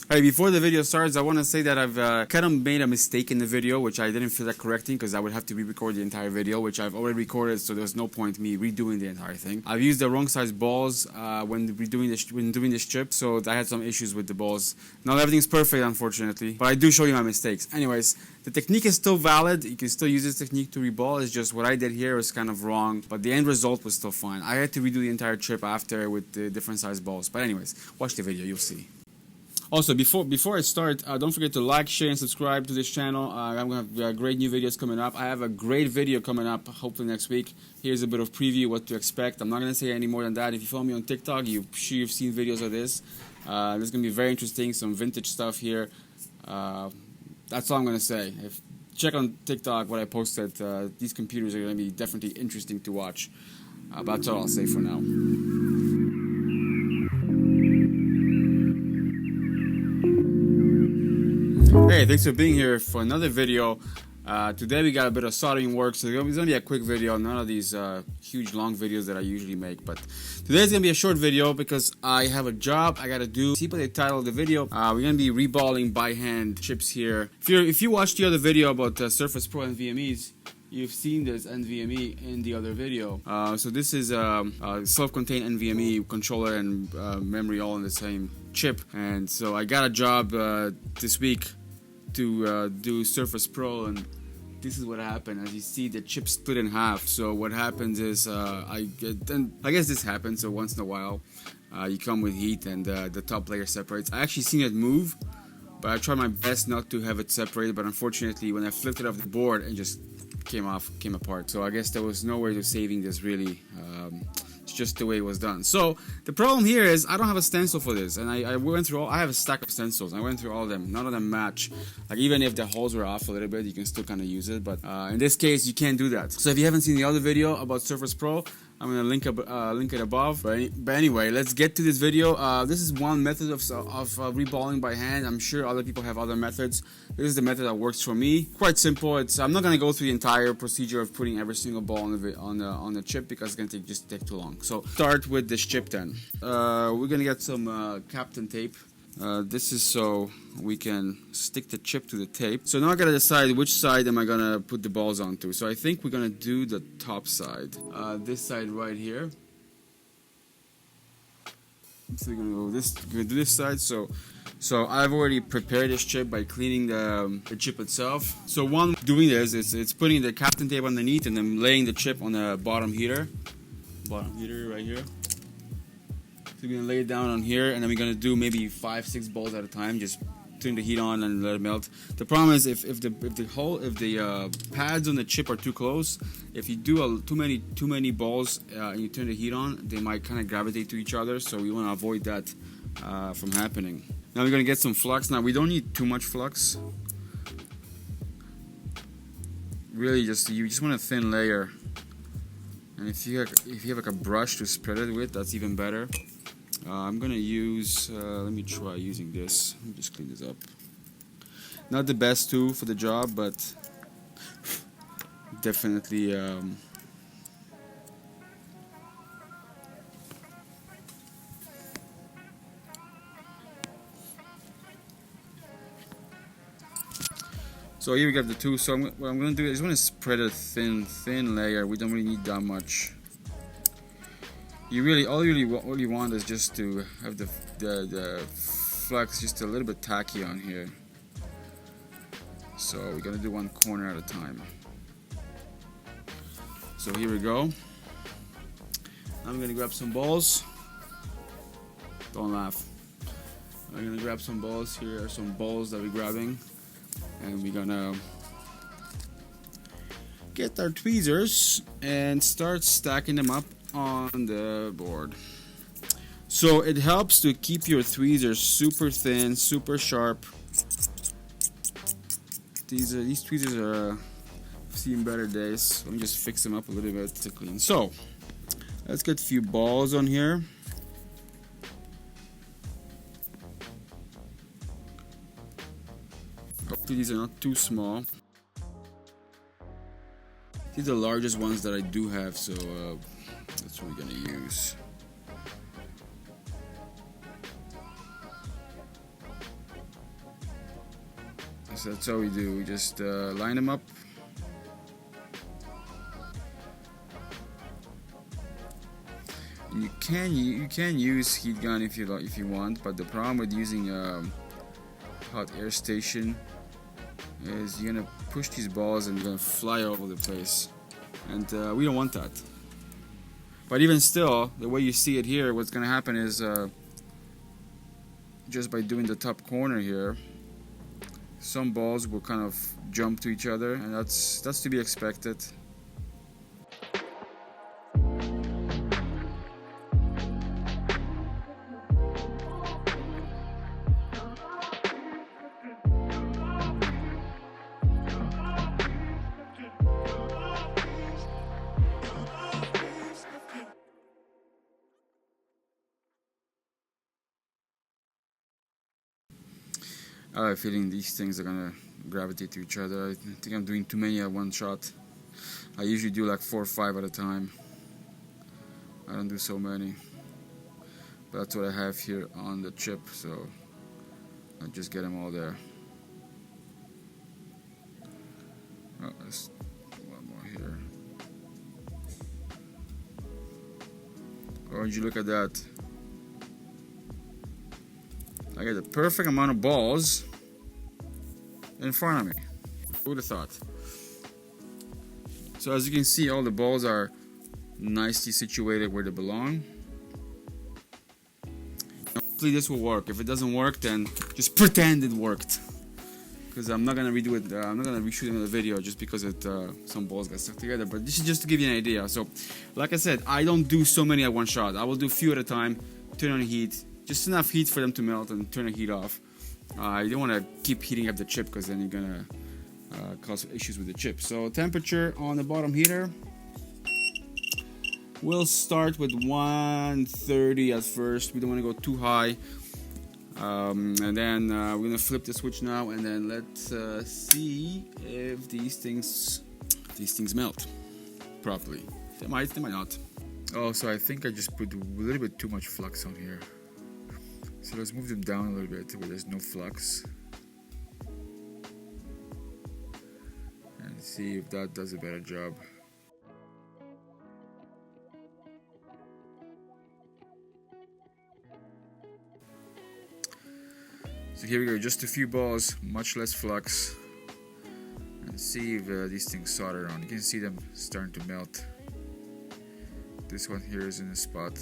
Hey, before the video starts, I want to say that I've kind of made a mistake in the video, which I didn't feel like correcting because I would have to re-record the entire video, which I've already recorded, so there's no point me redoing the entire thing. I've used the wrong size balls when doing this chip, so I had some issues with the balls. Not everything's perfect, unfortunately, but I do show you my mistakes. Anyways, the technique is still valid. You can still use this technique to reball. It's just what I did here was kind of wrong, but the end result was still fine. I had to redo the entire chip after with the different size balls. But anyways, watch the video, you'll see. Also, before I start, don't forget to like, share, and subscribe to this channel. I'm going to have great new videos coming up. I have a great video coming up, hopefully next week. Here's a bit of preview, what to expect. I'm not going to say any more than that. If you follow me on TikTok, you've seen videos of this. This is going to be very interesting, some vintage stuff here. That's all I'm going to say. Check on TikTok what I posted. These computers are going to be definitely interesting to watch. But that's all I'll say for now. Hey, thanks for being here for another video. Today we got a bit of soldering work, so it's going to be a quick video, none of these huge long videos that I usually make. But today's going to be a short video because I have a job I got to do. See what they titled the video. We're going to be reballing by hand chips here. If you watched the other video about Surface Pro NVMEs, you've seen this NVMe in the other video. So this is a self-contained NVMe controller and memory all in the same chip. And so I got a job this week to do Surface Pro, and this is what happened. As you see, the chip split in half. So what happens is I guess this happens. So once in a while, you come with heat and the top layer separates. I actually seen it move, but I tried my best not to have it separated. But unfortunately, when I flipped it off the board, it just came apart. So I guess there was no way to saving this really. It's just the way it was done. So the problem here is I don't have a stencil for this, and I went through I have a stack of stencils. I went through all of them. None of them match. Like even if the holes were off a little bit, you can still kind of use it. But in this case, you can't do that. So if you haven't seen the other video about Surface Pro, I'm gonna link it above. But anyway, let's get to this video. This is one method of reballing by hand. I'm sure other people have other methods. This is the method that works for me. Quite simple. I'm not gonna go through the entire procedure of putting every single ball on the chip because it's gonna take too long. So start with this chip then. We're gonna get some Kapton tape. This is so we can stick the chip to the tape. So now I gotta decide which side am I gonna put the balls onto. So I think we're gonna do the top side. This side right here. So we're gonna do this side. So I've already prepared this chip by cleaning the chip itself. So one doing this is it's putting the Kapton tape underneath and then laying the chip on the bottom heater. Bottom heater right here. So we're gonna lay it down on here, and then we're gonna do maybe 5-6 balls at a time. Just turn the heat on and let it melt. The problem is if the pads on the chip are too close, if you do too many balls and you turn the heat on, they might kind of gravitate to each other. So we want to avoid that from happening. Now we're gonna get some flux. Now we don't need too much flux. Really, you just want a thin layer. And if you have like a brush to spread it with, that's even better. I'm gonna use. Let me try using this. Let me just clean this up. Not the best tool for the job, but definitely. So here we got the two. So what I'm gonna do is I want to spread a thin layer. We don't really need that much. All you want is just to have the flux just a little bit tacky on here. So we're gonna do one corner at a time. So here we go. I'm gonna grab some balls. Don't laugh. I'm gonna grab some balls. Here are some balls that we're grabbing. And we're gonna get our tweezers and start stacking them up on the board. So it helps to keep your tweezers super thin, super sharp. These tweezers are seeing better days. Let me just fix them up a little bit to clean. So let's get a few balls on here. Hopefully these are not too small. These are the largest ones that I do have, so that's what we're gonna use. So that's all we do. We just line them up. And you can use heat gun if you want, but the problem with using a hot air station is you're gonna push these balls and they're gonna fly all over the place, and we don't want that. But even still, the way you see it here, what's gonna happen is just by doing the top corner here, some balls will kind of jump to each other, and that's to be expected. I have a feeling these things are gonna gravitate to each other. I think I'm doing too many at one shot. I usually do like 4 or 5 at a time. I don't do so many. But that's what I have here on the chip, so I just get them all there. Oh, there's one more here. Oh, would you look at that? I get the perfect amount of balls in front of me. Who would have thought? So as you can see, all the balls are nicely situated where they belong. Hopefully this will work. If it doesn't work, then just pretend it worked. Because I'm not gonna redo it. I'm not gonna reshoot another video just because some balls got stuck together. But this is just to give you an idea. So, like I said, I don't do so many at one shot. I will do a few at a time. Turn on heat. Just enough heat for them to melt and turn the heat off. You don't want to keep heating up the chip because then you're gonna cause issues with the chip. So temperature on the bottom heater, we'll start with 130 at first. We don't want to go too high. And then we're gonna flip the switch now, and then let's see if these things melt properly. They might not. Oh, so I think I just put a little bit too much flux on here. So let's move them down a little bit where there's no flux. And see if that does a better job. So here we go, just a few balls, much less flux. And see if these things solder on. You can see them starting to melt. This one here is in a spot.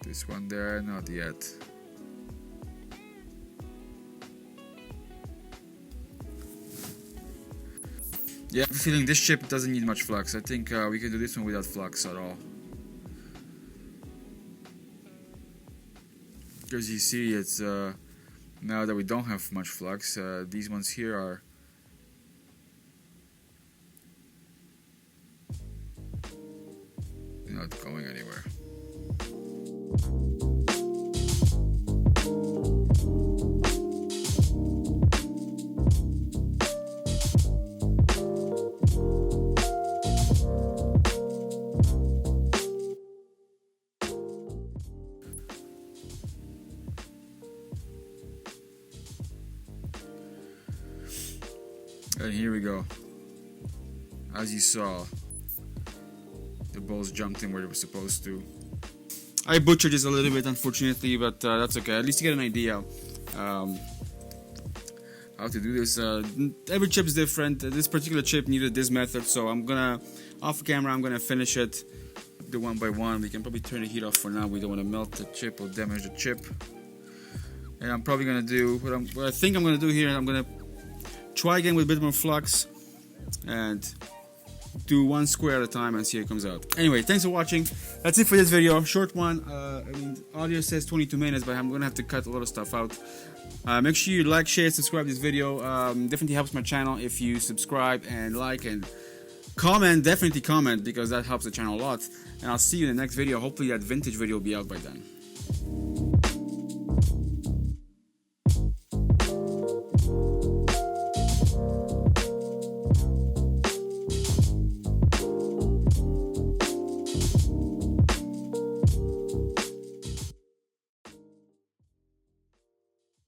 This one there, not yet. Yeah, I'm feeling this chip doesn't need much flux. I think we can do this one without flux at all. Because you see, it's now that we don't have much flux, these ones here are not going anywhere. And here we go. As you saw, the balls jumped in where they were supposed to. I butchered this a little bit, unfortunately, but that's okay. At least you get an idea how to do this. Every chip is different. This particular chip needed this method, so I'm gonna, off camera, I'm gonna finish it, do one by one. We can probably turn the heat off for now. We don't want to melt the chip or damage the chip. And I'm probably gonna do what I think I'm gonna do here. I'm gonna try again with a bit more flux and do one square at a time and see how it comes out. Anyway, thanks for watching. That's it for this video. Short one. I mean, audio says 22 minutes, but I'm gonna have to cut a lot of stuff out. Make sure you like, share, subscribe this video. Definitely helps my channel if you subscribe and like and comment. Definitely comment, because that helps the channel a lot. And I'll see you in the next video. Hopefully that vintage video will be out by then.